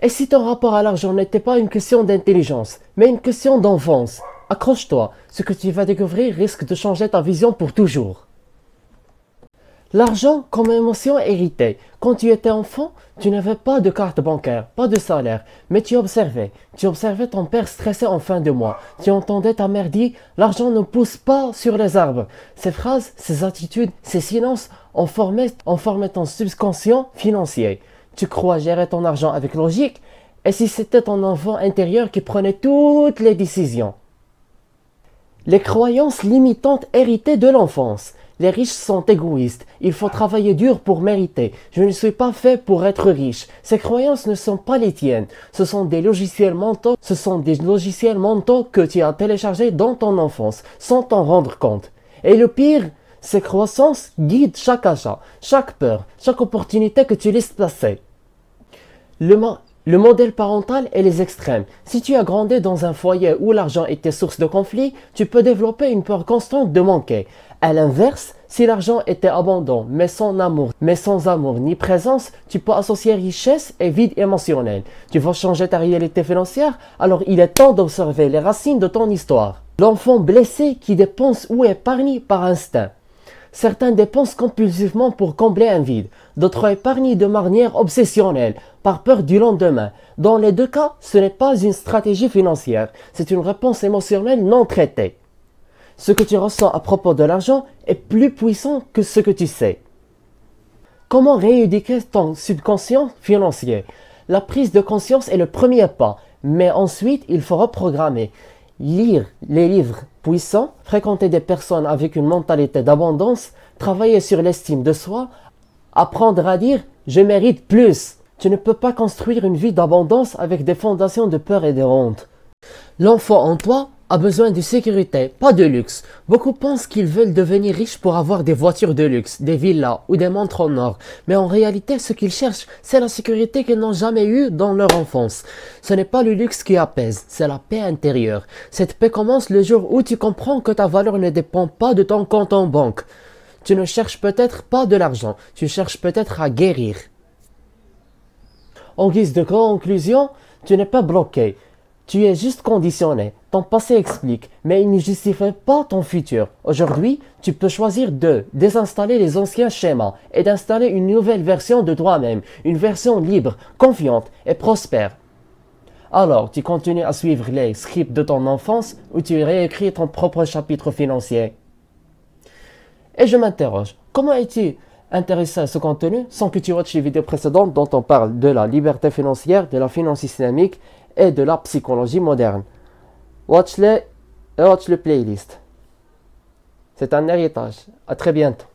Et si ton rapport à l'argent n'était pas une question d'intelligence, mais une question d'enfance? Accroche-toi, ce que tu vas découvrir risque de changer ta vision pour toujours. L'argent comme émotion héritée. Quand tu étais enfant, tu n'avais pas de carte bancaire, pas de salaire, mais tu observais. Tu observais ton père stressé en fin de mois. Tu entendais ta mère dire « l'argent ne pousse pas sur les arbres ». Ces phrases, ces attitudes, ces silences ont formé ton subconscient financier. Tu crois gérer ton argent avec logique, et si c'était ton enfant intérieur qui prenait toutes les décisions? Les croyances limitantes héritées de l'enfance. Les riches sont égoïstes. Il faut travailler dur pour mériter. Je ne suis pas fait pour être riche. Ces croyances ne sont pas les tiennes. Ce sont des logiciels mentaux. Ce sont des logiciels mentaux que tu as téléchargés dans ton enfance, sans t'en rendre compte. Et le pire, ces croyances guident chaque achat, chaque peur, chaque opportunité que tu laisses passer. Le modèle parental et les extrêmes. Si tu as grandi dans un foyer où l'argent était source de conflit, tu peux développer une peur constante de manquer. À l'inverse, si l'argent était abondant, mais sans amour ni présence, tu peux associer richesse et vide émotionnel. Tu vas changer ta réalité financière, alors il est temps d'observer les racines de ton histoire. L'enfant blessé qui dépense ou épargne par instinct. Certains dépensent compulsivement pour combler un vide, d'autres épargnent de manière obsessionnelle, par peur du lendemain. Dans les deux cas, ce n'est pas une stratégie financière, c'est une réponse émotionnelle non traitée. Ce que tu ressens à propos de l'argent est plus puissant que ce que tu sais. Comment rééduquer ton subconscient financier? La prise de conscience est le premier pas, mais ensuite il faut reprogrammer. Lire les livres puissants, fréquenter des personnes avec une mentalité d'abondance, travailler sur l'estime de soi, apprendre à dire « je mérite plus ». Tu ne peux pas construire une vie d'abondance avec des fondations de peur et de honte. L'enfant en toi a besoin de sécurité, pas de luxe. Beaucoup pensent qu'ils veulent devenir riches pour avoir des voitures de luxe, des villas ou des montres en or. Mais en réalité, ce qu'ils cherchent, c'est la sécurité qu'ils n'ont jamais eue dans leur enfance. Ce n'est pas le luxe qui apaise, c'est la paix intérieure. Cette paix commence le jour où tu comprends que ta valeur ne dépend pas de ton compte en banque. Tu ne cherches peut-être pas de l'argent, tu cherches peut-être à guérir. En guise de conclusion, tu n'es pas bloqué. Tu es juste conditionné. Ton passé explique, mais il ne justifie pas ton futur. Aujourd'hui, tu peux choisir de désinstaller les anciens schémas et d'installer une nouvelle version de toi-même, une version libre, confiante et prospère. Alors, tu continues à suivre les scripts de ton enfance ou tu réécris ton propre chapitre financier? Et je m'interroge, comment es-tu intéressé à ce contenu sans que tu watches les vidéos précédentes dont on parle de la liberté financière, de la finance systémique et de la psychologie moderne? Watch le playlist. C'est un héritage. À très bientôt.